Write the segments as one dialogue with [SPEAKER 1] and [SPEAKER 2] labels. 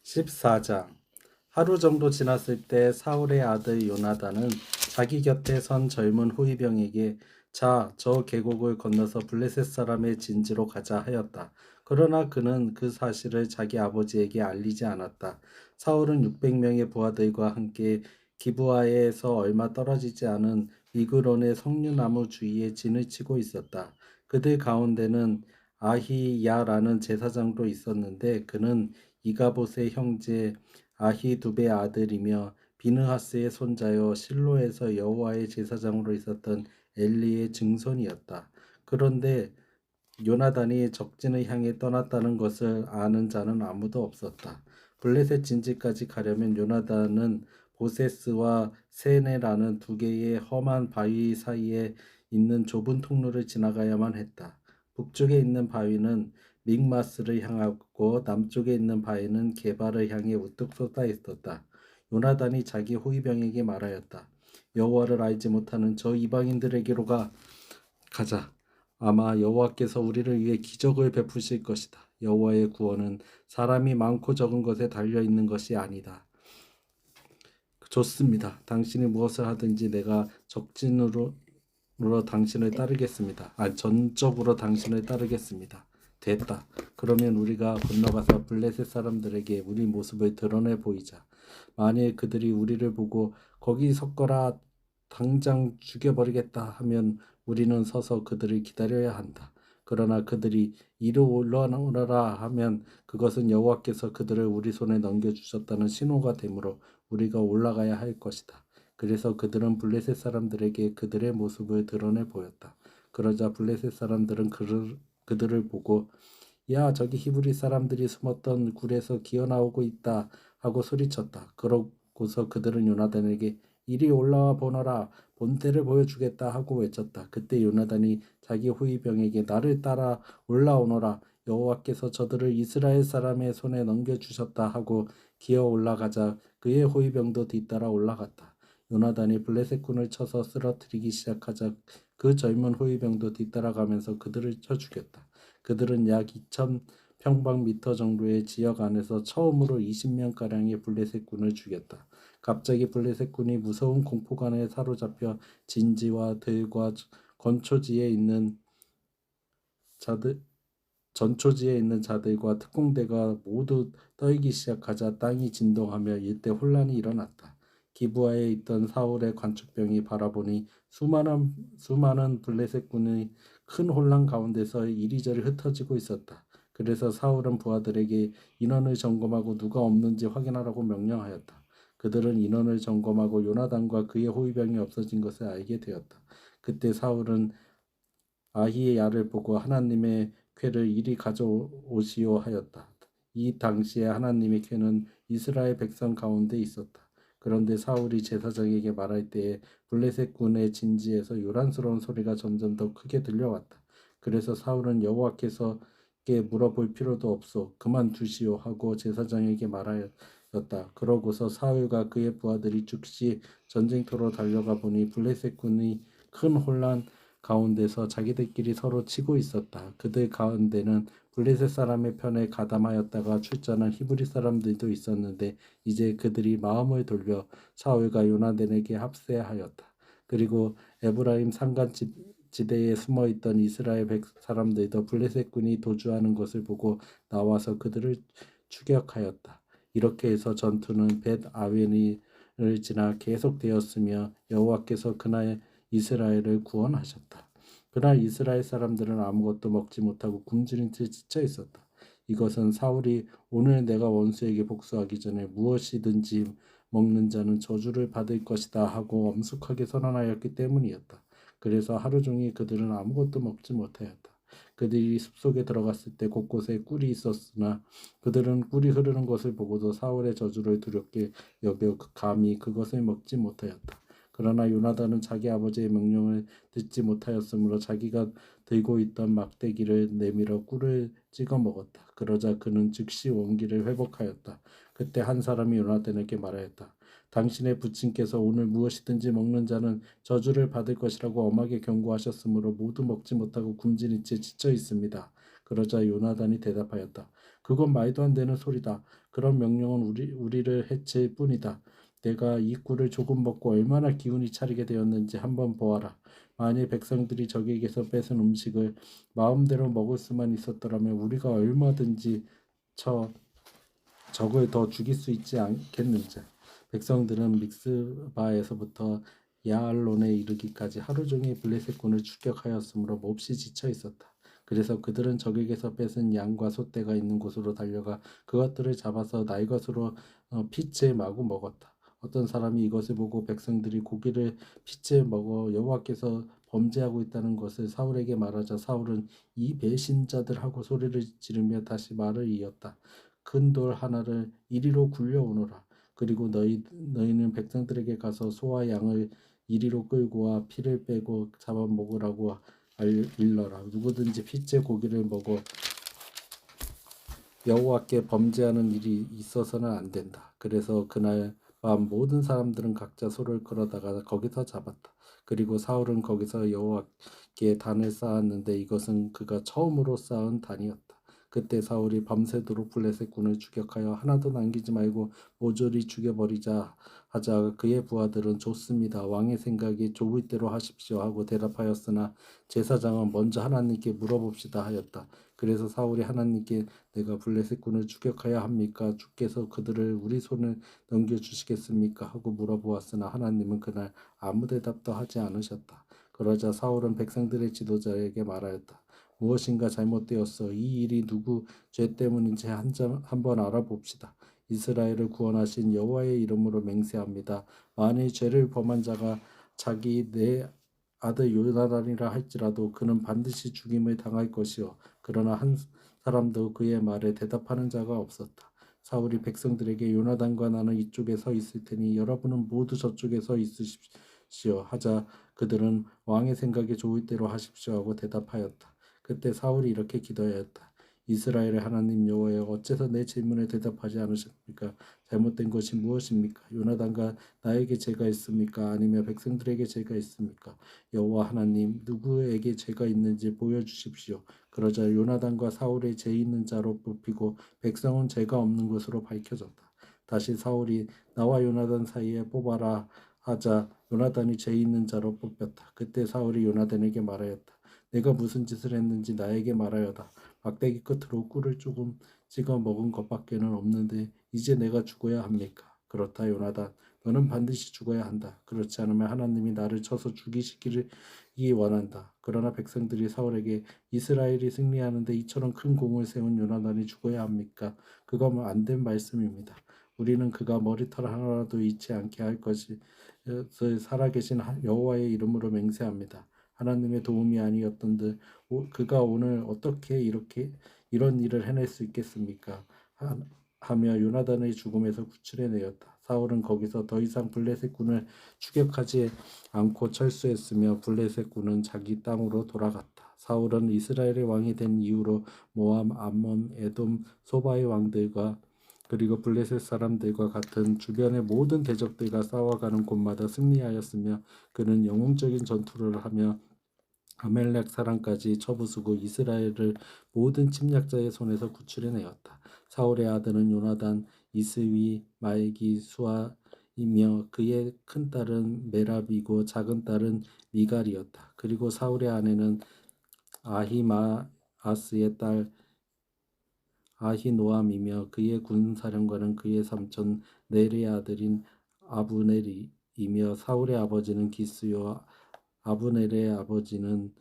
[SPEAKER 1] 14장. 하루 정도 지났을 때 사울의 아들 요나단은 자기 곁에 선 젊은 호위병에게 자, 저 계곡을 건너서 블레셋 사람의 진지로 가자 하였다. 그러나 그는 그 사실을 자기 아버지에게 알리지 않았다. 사울은 600명의 부하들과 함께 기브아에서 얼마 떨어지지 않은 미그론의 석류나무 주위에 진을 치고 있었다. 그들 가운데는 아히야라는 제사장도 있었는데 그는 이가봇의 형제 아히두베의 아들이며 비느하스의 손자여 실로에서 여호와의 제사장으로 있었던 엘리의 증손이었다. 그런데 요나단이 적진을 향해 떠났다는 것을 아는 자는 아무도 없었다. 블레셋 진지까지 가려면 요나단은 보세스와 세네라는 두 개의 험한 바위 사이에 있는 좁은 통로를 지나가야만 했다. 북쪽에 있는 바위는 믹마스를 향하고 남쪽에 있는 바위는 게바를 향해 우뚝 솟아 있었다. 요나단이 자기 호위병에게 말하였다. 여호와를 알지 못하는 저 이방인들에게로 가자. 아마 여호와께서 우리를 위해 기적을 베푸실 것이다. 여호와의 구원은 사람이 많고 적은 것에 달려 있는 것이 아니다. 좋습니다. 당신이 무엇을 하든지 내가 적진으로 당신을 따르겠습니다. 전적으로 당신을 따르겠습니다. 됐다. 그러면 우리가 건너가서 블레셋 사람들에게 우리 모습을 드러내 보이자. 만일 그들이 우리를 보고 거기 섰거라 당장 죽여버리겠다 하면 우리는 서서 그들을 기다려야 한다. 그러나 그들이 이리 올라오너라 하면 그것은 여호와께서 그들을 우리 손에 넘겨주셨다는 신호가 되므로 우리가 올라가야 할 것이다. 그래서 그들은 블레셋 사람들에게 그들의 모습을 드러내 보였다. 그러자 블레셋 사람들은 그들을 보고 야 저기 히브리 사람들이 숨었던 굴에서 기어나오고 있다 하고 소리쳤다. 그러고서 그들은 요나단에게 이리 올라와 보너라 본때를 보여주겠다 하고 외쳤다. 그때 요나단이 자기 호위병에게 나를 따라 올라오너라 여호와께서 저들을 이스라엘 사람의 손에 넘겨주셨다 하고 기어 올라가자 그의 호위병도 뒤따라 올라갔다. 요나단이 블레셋군을 쳐서 쓰러뜨리기 시작하자 그 젊은 호위병도 뒤따라가면서 그들을 쳐 죽였다. 그들은 약 2000평방미터 정도의 지역 안에서 처음으로 20명가량의 블레셋군을 죽였다. 갑자기 블레셋군이 무서운 공포관에 사로잡혀 진지와 들과 건초지에 있는 자들 전초지에 있는 자들과 특공대가 모두 떨기 시작하자 땅이 진동하며 일대 혼란이 일어났다. 기브아에 있던 사울의 관축병이 바라보니 수많은 블레셋군의 큰 혼란 가운데서 이리저리 흩어지고 있었다. 그래서 사울은 부하들에게 인원을 점검하고 누가 없는지 확인하라고 명령하였다. 그들은 인원을 점검하고 요나단과 그의 호위병이 없어진 것을 알게 되었다. 그때 사울은 아히야를 보고 하나님의 궤를 이리 가져오시오 하였다. 이 당시에 하나님의 궤는 이스라엘 백성 가운데 있었다. 그런데 사울이 제사장에게 말할 때에 블레셋 군의 진지에서 요란스러운 소리가 점점 더 크게 들려왔다. 그래서 사울은 여호와께서께 물어볼 필요도 없소. 그만두시오 하고 제사장에게 말하였다. 그러고서 사울과 그의 부하들이 즉시 전쟁터로 달려가 보니 블레셋 군이 큰 혼란 가운데서 자기들끼리 서로 치고 있었다. 그들 가운데는 블레셋 사람의 편에 가담하였다가 출전한 히브리 사람들도 있었는데 이제 그들이 마음을 돌려 사울과 요나단에게 합세하였다. 그리고 에브라임 산간 지대에 숨어있던 이스라엘 백 사람들도 블레셋 군이 도주하는 것을 보고 나와서 그들을 추격하였다. 이렇게 해서 전투는 벳 아웬을 지나 계속되었으며 여호와께서 그날 이스라엘을 구원하셨다. 그날 이스라엘 사람들은 아무것도 먹지 못하고 굶주린 채 지쳐 있었다. 이것은 사울이 오늘 내가 원수에게 복수하기 전에 무엇이든지 먹는 자는 저주를 받을 것이다 하고 엄숙하게 선언하였기 때문이었다. 그래서 하루 종일 그들은 아무것도 먹지 못하였다. 그들이 숲속에 들어갔을 때 곳곳에 꿀이 있었으나 그들은 꿀이 흐르는 것을 보고도 사울의 저주를 두렵게 여겨 감히 그것을 먹지 못하였다. 그러나 요나단은 자기 아버지의 명령을 듣지 못하였으므로 자기가 들고 있던 막대기를 내밀어 꿀을 찍어 먹었다. 그러자 그는 즉시 원기를 회복하였다. 그때 한 사람이 요나단에게 말하였다. 당신의 부친께서 오늘 무엇이든지 먹는 자는 저주를 받을 것이라고 엄하게 경고하셨으므로 모두 먹지 못하고 굶주린 채 지쳐 있습니다. 그러자 요나단이 대답하였다. 그건 말도 안 되는 소리다. 그런 명령은 우리를 해칠 뿐이다. 내가 이 꿀을 조금 먹고 얼마나 기운이 차리게 되었는지 한번 보아라. 만일 백성들이 적에게서 뺏은 음식을 마음대로 먹을 수만 있었더라면 우리가 얼마든지 적을 더 죽일 수 있지 않겠는지. 백성들은 믹스바에서부터 야알론에 이르기까지 하루 종일 블레셋군을 추격하였으므로 몹시 지쳐 있었다. 그래서 그들은 적에게서 뺏은 양과 소떼가 있는 곳으로 달려가 그것들을 잡아서 날 것으로 핏째 마구 먹었다. 어떤 사람이 이것을 보고 백성들이 고기를 핏째 먹어 여호와께서 범죄하고 있다는 것을 사울에게 말하자 사울은 이 배신자들하고 소리를 지르며 다시 말을 이었다. 큰 돌 하나를 이리로 굴려오너라. 그리고 너희는 백성들에게 가서 소와 양을 이리로 끌고 와 피를 빼고 잡아먹으라고 일러라. 누구든지 핏째 고기를 먹어 여호와께 범죄하는 일이 있어서는 안 된다. 그래서 그날 밤 모든 사람들은 각자 소를 끌어다가 거기서 잡았다. 그리고 사울은 거기서 여호와께 단을 쌓았는데 이것은 그가 처음으로 쌓은 단이었다. 그때 사울이 밤새도록 블레셋 군을 추격하여 하나도 남기지 말고 모조리 죽여버리자 하자 그의 부하들은 좋습니다. 왕의 생각이 좋을 대로 하십시오 하고 대답하였으나 제사장은 먼저 하나님께 물어봅시다 하였다. 그래서 사울이 하나님께 내가 블레셋 군을 추격하여 합니까? 주께서 그들을 우리 손에 넘겨주시겠습니까? 하고 물어보았으나 하나님은 그날 아무 대답도 하지 않으셨다. 그러자 사울은 백성들의 지도자에게 말하였다. 무엇인가 잘못되었어. 이 일이 누구 죄 때문인지 한번 알아봅시다. 이스라엘을 구원하신 여호와의 이름으로 맹세합니다. 만일 죄를 범한 자가 자기 내 아들 요나단이라 할지라도 그는 반드시 죽임을 당할 것이요. 그러나 한 사람도 그의 말에 대답하는 자가 없었다. 사울이 백성들에게 요나단과 나는 이쪽에 서 있을 테니 여러분은 모두 저쪽에 서 있으십시오 하자 그들은 왕의 생각에 좋을 대로 하십시오 하고 대답하였다. 그때 사울이 이렇게 기도하였다. 이스라엘의 하나님 여호와여 어째서 내 질문에 대답하지 않으십니까? 잘못된 것이 무엇입니까? 요나단과 나에게 죄가 있습니까? 아니면 백성들에게 죄가 있습니까? 여호와 하나님 누구에게 죄가 있는지 보여주십시오. 그러자 요나단과 사울의 죄 있는 자로 뽑히고 백성은 죄가 없는 것으로 밝혀졌다. 다시 사울이 나와 요나단 사이에 뽑아라 하자 요나단이 죄 있는 자로 뽑혔다. 그때 사울이 요나단에게 말하였다. 내가 무슨 짓을 했는지 나에게 말하여다. 막대기 끝으로 꿀을 조금 찍어 먹은 것밖에는 없는데 이제 내가 죽어야 합니까? 그렇다 요나단. 너는 반드시 죽어야 한다. 그렇지 않으면 하나님이 나를 쳐서 죽이시기를 원한다. 그러나 백성들이 사울에게 이스라엘이 승리하는데 이처럼 큰 공을 세운 요나단이 죽어야 합니까? 그건 안 된 말씀입니다. 우리는 그가 머리털 하나라도 잃지 않게 할 것이 살아계신 여호와의 이름으로 맹세합니다. 하나님의 도움이 아니었던들 그가 오늘 어떻게 이런 일을 해낼 수 있겠습니까? 하며 요나단의 죽음에서 구출해내었다. 사울은 거기서 더 이상 블레셋 군을 추격하지 않고 철수했으며 블레셋 군은 자기 땅으로 돌아갔다. 사울은 이스라엘의 왕이 된 이후로 모압, 암몬, 에돔, 소바의 왕들과 그리고 블레셋 사람들과 같은 주변의 모든 대적들과 싸워가는 곳마다 승리하였으며 그는 영웅적인 전투를 하며 아멜렉 사람까지 쳐부수고 이스라엘을 모든 침략자의 손에서 구출해내었다. 사울의 아들은 요나단, 이스위, 말기, 수아이며 그의 큰 딸은 메랍이고 작은 딸은 미갈이었다. 그리고 사울의 아내는 아히마아스의 딸 아히노암이며 그의 군사령관은 그의 삼촌 넬의 아들인 아브넬이며 사울의 아버지는 기스요 아브넬의 아버지는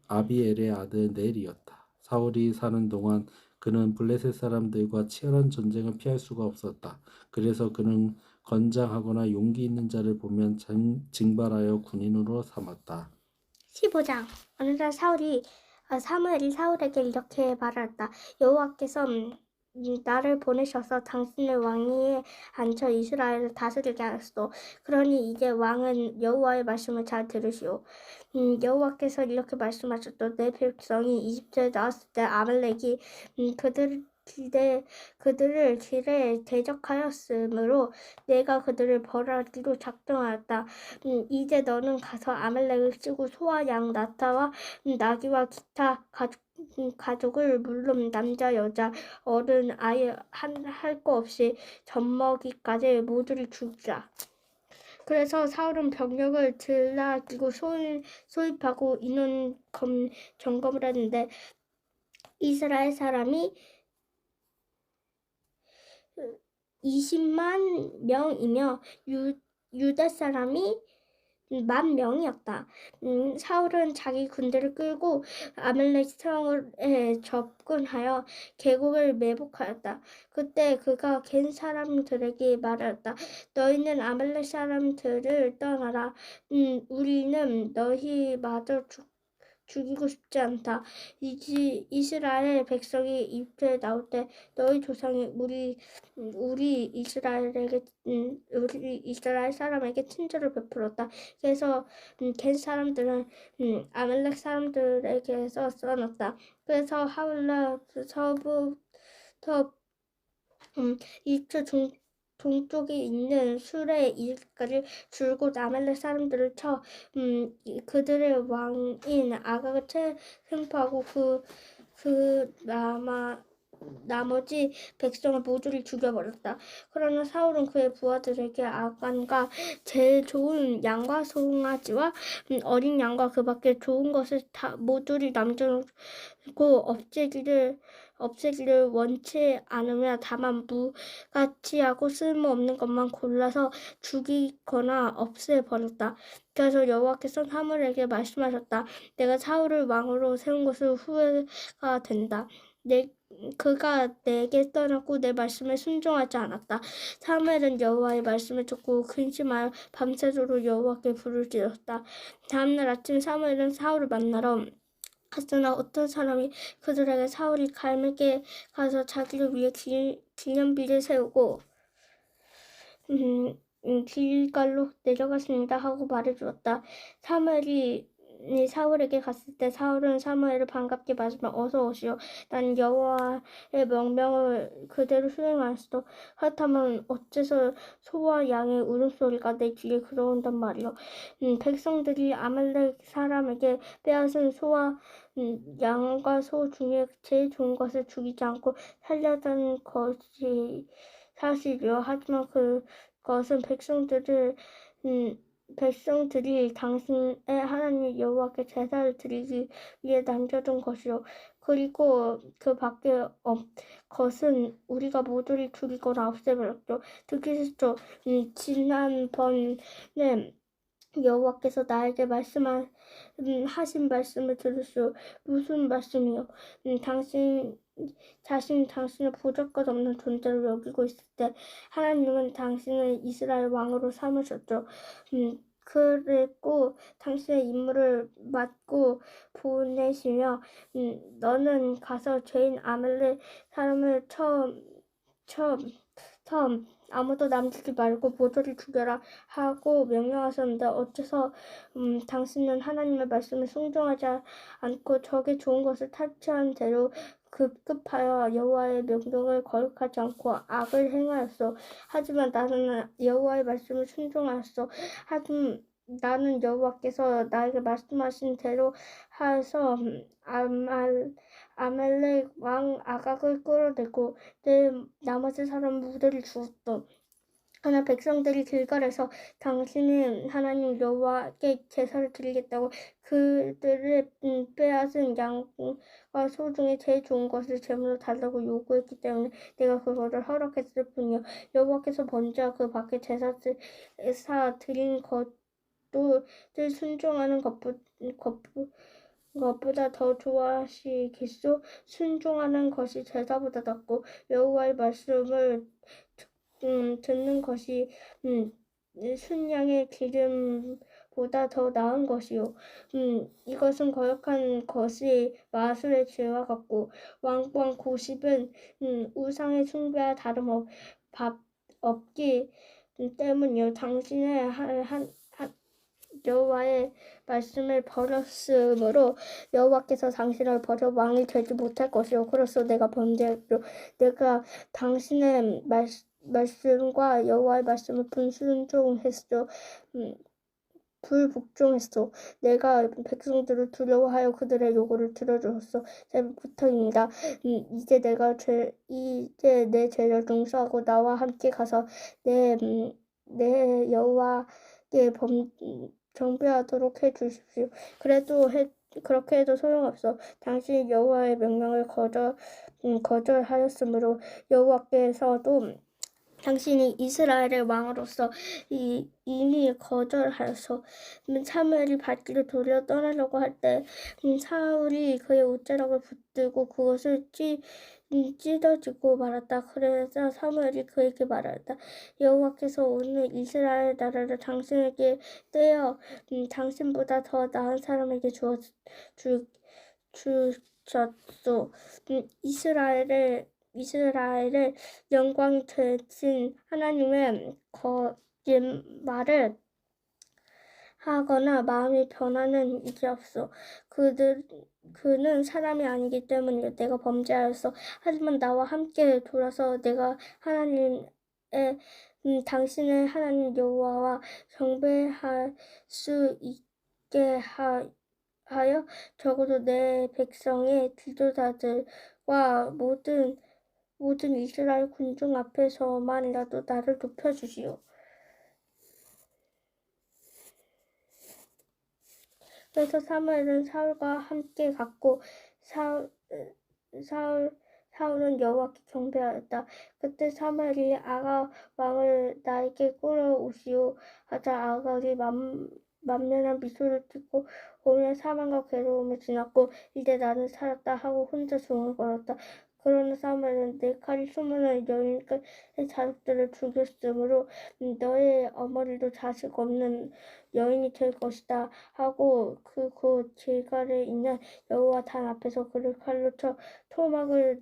[SPEAKER 1] 아비엘의 아들 넬이었다. 사울이 사는 동안 그는 블레셋 사람들과 치열한 전쟁을 피할 수가 없었다. 그래서 그는 건장하거나 용기 있는 자를 보면 징발하여 군인으로 삼았다.
[SPEAKER 2] 15장. 어느 날 사무엘이 사울에게 이렇게 말하였다. 여호와께서 나를 보내셔서 당신을 왕위에 앉혀 이스라엘을 다스리게 하셨소. 그러니 이제 왕은 여호와의 말씀을 잘 들으시오. 여호와께서 이렇게 말씀하셨다. 내 백성이 이집트에 나왔을 때 아말렉이 그들을 길에 대적하였으므로 내가 그들을 벌하기로 작정하였다. 이제 너는 가서 아말렉을 치고 소와 양 나타와 나귀와 기타 가족을 물론 남자, 여자, 어른, 아이 할 거 없이 젖먹이까지 모두를 죽이라. 그래서 사울은 병력을 들락이고 소입하고 인원 점검을 했는데 이스라엘 사람이 20만 명이며 유다 사람이 10,000명이었다. 사울은 자기 군대를 끌고 아말렉 성에 접근하여 계곡을 매복하였다. 그때 그가 겐 사람들에게 말하였다. 너희는 아말렉 사람들을 떠나라. 우리는 너희마저 죽이고 싶지 않다. 이스라엘 백성이 입에 나올 때 너희 조상이 우리 이스라엘 사람에게 친절을 베풀었다. 그래서 겐 사람들은 아말렉 사람들에게서 써놨다. 그래서 하울라 서부터 이트 동쪽에 있는 술에 이르기까지 줄곧 아말렉 사람들을 쳐 그들의 왕인 아각을 생포하고 나머지 백성을 모두를 죽여버렸다. 그러나 사울은 그의 부하들에게 아간과 제일 좋은 양과 송아지와 어린 양과 그 밖에 좋은 것을 다 모두를 남겨놓고 없애기를 원치 않으며 다만 무가치하고 쓸모없는 것만 골라서 죽이거나 없애버렸다. 그래서 여호와께서 사무엘에게 말씀하셨다. 내가 사울을 왕으로 세운 것을 후회가 된다. 그가 내게 떠났고 내 말씀에 순종하지 않았다. 사무엘은 여호와의 말씀을 듣고 근심하여 밤새도록 여호와께 부르짖었다. 다음날 아침 사무엘은 사울을 만나러 갔으나 어떤 사람이 그들에게 사울이 갈멜에 가서 자기를 위해 기념비를 세우고 길갈로 내려갔습니다 하고 말해주었다. 사무엘이 사울에게 갔을 때 사울은 사무엘을 반갑게 맞으며 어서 오시오. 난 여호와의 명령을 그대로 수행하였소. 그렇다면 어째서 소와 양의 울음소리가 내 귀에 들어온단 말이오. 백성들이 아말렉 사람에게 빼앗은 소와 양과 소 중에 제일 좋은 것을 죽이지 않고 살려던 것이 사실이요. 하지만 그것은 백성들이 당신의 하나님 여호와께 제사를 드리기 위해 남겨둔 것이요. 그리고 그 밖에 것은 우리가 모두를 죽이거나 없애버렸죠. 듣기 싫죠. 지난번에 여호와께서 나에게 하신 말씀을 들으시오. 무슨 말씀이요? 당신을 부족것 없는 존재로 여기고 있을 때 하나님은 당신을 이스라엘 왕으로 삼으셨죠. 그리고 당신의 임무를 맡고 보내시며 너는 가서 죄인 아말렉 사람을 처음 아무도 남기지 말고 모두를 죽여라 하고 명령하셨는데 어째서 당신은 하나님의 말씀에 순종하지 않고 적의 좋은 것을 탈취한 대로 급급하여 여호와의 명령을 거역하지 않고 악을 행하였소. 하지만 나는 여호와의 말씀을 순종하였소. 하지만 나는 여호와께서 나에게 말씀하신 대로 하여서 아말렉 왕 아각을 끌어내고 내 나머지 사람 무대를 주었다. 그러나 백성들이 길갈에서 당신은 하나님 여호와께 제사를 드리겠다고 그들을 빼앗은 양과 소 중에 제일 좋은 것을 제물로 달라고 요구했기 때문에 내가 그것을 허락했을 뿐이요. 여호와께서 먼저 그 밖에 제사 드린 것도 순종하는 것보다 더 좋아하시겠소? 순종하는 것이 제사보다 낫고 여호와의 말씀을 듣는 것이 순양의 기름보다 더 나은 것이요. 이것은 거역한 것이 마술의 죄와 같고 왕권 고십은 우상의 숭배와 다름없기 때문이요. 당신의 여호와의 말씀을 버렸으므로 여호와께서 당신을 버려 왕이 되지 못할 것이요. 그래서 내가 범죄했죠. 내가 당신의 말씀과 여호와의 말씀을 불순종했죠. 불복종했어. 내가 백성들을 두려워하여 그들의 요구를 들어주었어. 제부터입니다. 이제 내 죄를 용서하고 나와 함께 가서 내 여호와께 경배하도록 해주십시오. 그렇게 해도 소용없어. 당신이 여호와의 명령을 거절하였으므로 여호와께서도 당신이 이스라엘의 왕으로서 이미 거절하여서 사무엘이 발길을 돌려 떠나려고 할 때 사울이 그의 옷자락을 붙들고 그것을 찢어지고 말았다. 그래서 사무엘이 그에게 말하였다. 여호와께서 오늘 이스라엘 나라를 당신에게 떼어 당신보다 더 나은 사람에게 주셨소. 이스라엘의 영광이 되신 하나님의 거짓말을 하거나 마음이 변하는 일이 없어. 그는 사람이 아니기 때문이야. 내가 범죄하였어. 하지만 나와 함께 돌아서 내가 당신의 하나님 여호와와 경배할 수 있게 하여 적어도 내 백성의 지도자들과 모든 이스라엘 군중 앞에서만이라도 나를 높여주시오. 그래서 사무엘은 사울과 함께 갔고 사울은 여호와께 경배하였다. 그때 사무엘이 아가 왕을 나에게 끌어오시오 하자 아각이 만면한 미소를 띠고 오늘 사망과 괴로움을 지났고 이제 나는 살았다 하고 혼자 중얼거렸다. 그러나 사무엘은 내 칼이 수많은 여인의 자식들을 죽였으므로 너의 어머니도 자식 없는 여인이 될 것이다 하고 곧 길갈에 있는 여호와 단 앞에서 그를 칼로 쳐 토막을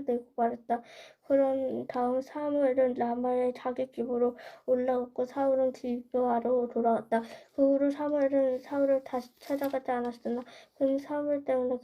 [SPEAKER 2] 내고 말했다. 그런 다음 사무엘은 라마의 자기 집으로 올라갔고 사울은 길보아로 돌아왔다. 그 후로 사무엘은 사울을 다시 찾아가지 않았으나 그는 사울 때문에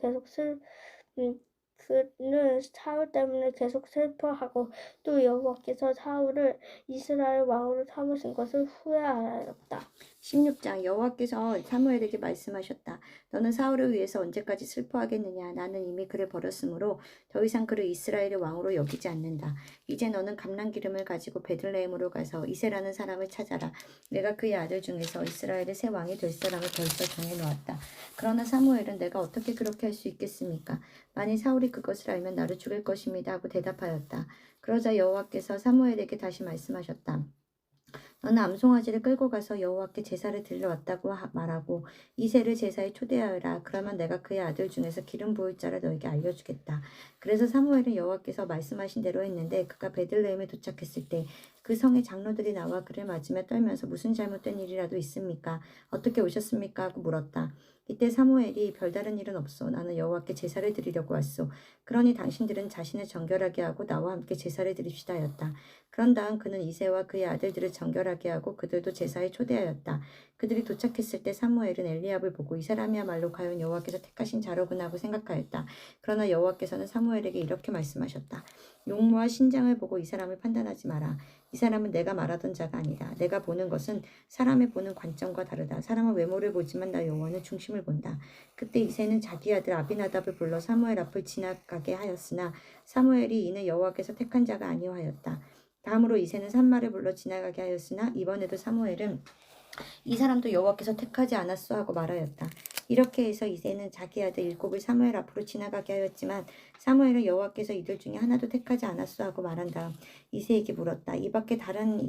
[SPEAKER 2] 계속 슬퍼하고 또 여호와께서 사울을 이스라엘 왕으로 삼으신 것을 후회하였다.
[SPEAKER 3] 16장 여호와께서 사무엘에게 말씀하셨다. 너는 사울을 위해서 언제까지 슬퍼하겠느냐. 나는 이미 그를 버렸으므로 더 이상 그를 이스라엘의 왕으로 여기지 않는다. 이제 너는 감람기름을 가지고 베들레헴으로 가서 이새라는 사람을 찾아라. 내가 그의 아들 중에서 이스라엘의 새 왕이 될 사람을 벌써 정해놓았다. 그러나 사무엘은 내가 어떻게 그렇게 할 수 있겠습니까? 만일 사울이 그것을 알면 나를 죽일 것입니다 하고 대답하였다. 그러자 여호와께서 사무엘에게 다시 말씀하셨다. 너는 암송아지를 끌고 가서 여호와께 제사를 드리러 왔다고 말하고 이새를 제사에 초대하여라. 그러면 내가 그의 아들 중에서 기름 부을 자를 너에게 알려주겠다. 그래서 사무엘은 여호와께서 말씀하신 대로 했는데 그가 베들레헴에 도착했을 때 그 성의 장로들이 나와 그를 맞으며 떨면서 무슨 잘못된 일이라도 있습니까? 어떻게 오셨습니까? 하고 물었다. 이때 사무엘이 별다른 일은 없소. 나는 여호와께 제사를 드리려고 왔소. 그러니 당신들은 자신을 정결하게 하고 나와 함께 제사를 드립시다 하였다. 그런 다음 그는 이새와 그의 아들들을 정결하게 하고 그들도 제사에 초대하였다. 그들이 도착했을 때 사무엘은 엘리압을 보고 이 사람이야말로 과연 여호와께서 택하신 자로구나 하고 생각하였다. 그러나 여호와께서는 사무엘에게 이렇게 말씀하셨다. 용모와 신장을 보고 이 사람을 판단하지 마라. 이 사람은 내가 말하던 자가 아니다. 내가 보는 것은 사람의 보는 관점과 다르다. 사람은 외모를 보지만 나 여호와는 중심을 본다. 그때 이새는 자기 아들 아비나답을 불러 사무엘 앞을 지나가게 하였으나 사무엘이 이는 여호와께서 택한 자가 아니하였다. 다음으로 이새는 산마를 불러 지나가게 하였으나 이번에도 사무엘은 이 사람도 여호와께서 택하지 않았소 하고 말하였다. 이렇게 해서 이새는 자기 아들 일곱을 사무엘 앞으로 지나가게 하였지만 사무엘은 여호와께서 이들 중에 하나도 택하지 않았소 하고 말한 다음 이새에게 물었다. 이 밖에 다른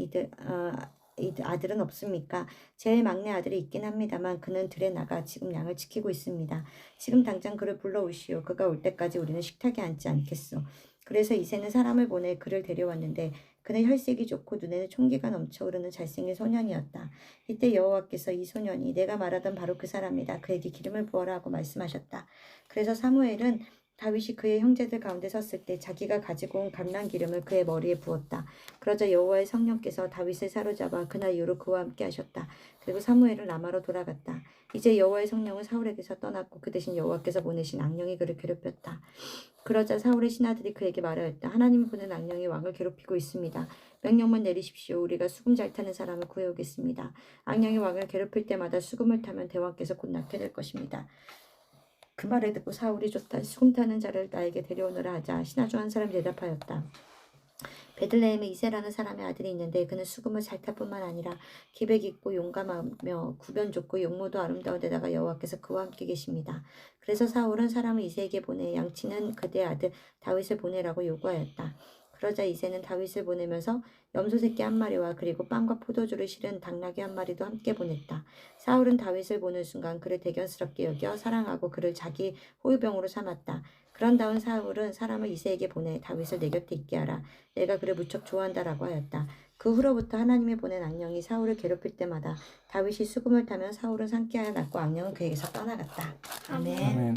[SPEAKER 3] 아들은 없습니까? 제일 막내 아들이 있긴 합니다만 그는 들에 나가 지금 양을 지키고 있습니다. 지금 당장 그를 불러오시오. 그가 올 때까지 우리는 식탁에 앉지 않겠소. 그래서 이새는 사람을 보내 그를 데려왔는데 그는 혈색이 좋고 눈에는 총기가 넘쳐 흐르는 잘생긴 소년이었다. 이때 여호와께서 이 소년이 내가 말하던 바로 그 사람이다. 그에게 기름을 부어라 하고 말씀하셨다. 그래서 사무엘은 다윗이 그의 형제들 가운데 섰을 때 자기가 가지고 온 감람 기름을 그의 머리에 부었다. 그러자 여호와의 성령께서 다윗을 사로잡아 그날 이후로 그와 함께 하셨다. 그리고 사무엘은 라마로 돌아갔다. 이제 여호와의 성령은 사울에게서 떠났고 그 대신 여호와께서 보내신 악령이 그를 괴롭혔다. 그러자 사울의 신하들이 그에게 말하였다. 하나님이 보낸 악령이 왕을 괴롭히고 있습니다. 명령만 내리십시오. 우리가 수금 잘 타는 사람을 구해오겠습니다. 악령이 왕을 괴롭힐 때마다 수금을 타면 대왕께서 곧 낫게 될 것입니다. 그 말을 듣고 사울이 좋다. 수금 타는 자를 나에게 데려오너라 하자. 신하 중 한 사람이 대답하였다. 베들레헴에 이세라는 사람의 아들이 있는데 그는 수금을 잘 탈 뿐만 아니라 기백 있고 용감하며 구변 좋고 용모도 아름다운 데다가 여호와께서 그와 함께 계십니다. 그래서 사울은 사람을 이세에게 보내 양치는 그대 아들 다윗을 보내라고 요구하였다. 그러자 이세는 다윗을 보내면서 염소 새끼 한 마리와 그리고 빵과 포도주를 실은 당나귀 한 마리도 함께 보냈다. 사울은 다윗을 보는 순간 그를 대견스럽게 여겨 사랑하고 그를 자기 호위병으로 삼았다. 그런 다음 사울은 사람을 이세에게 보내 다윗을 내 곁에 있게 하라. 내가 그를 무척 좋아한다라고 하였다. 그 후로부터 하나님이 보낸 악령이 사울을 괴롭힐 때마다 다윗이 수금을 타면 사울은 상쾌하여 낫고 악령은 그에게서 떠나갔다. 아멘.
[SPEAKER 1] 아멘.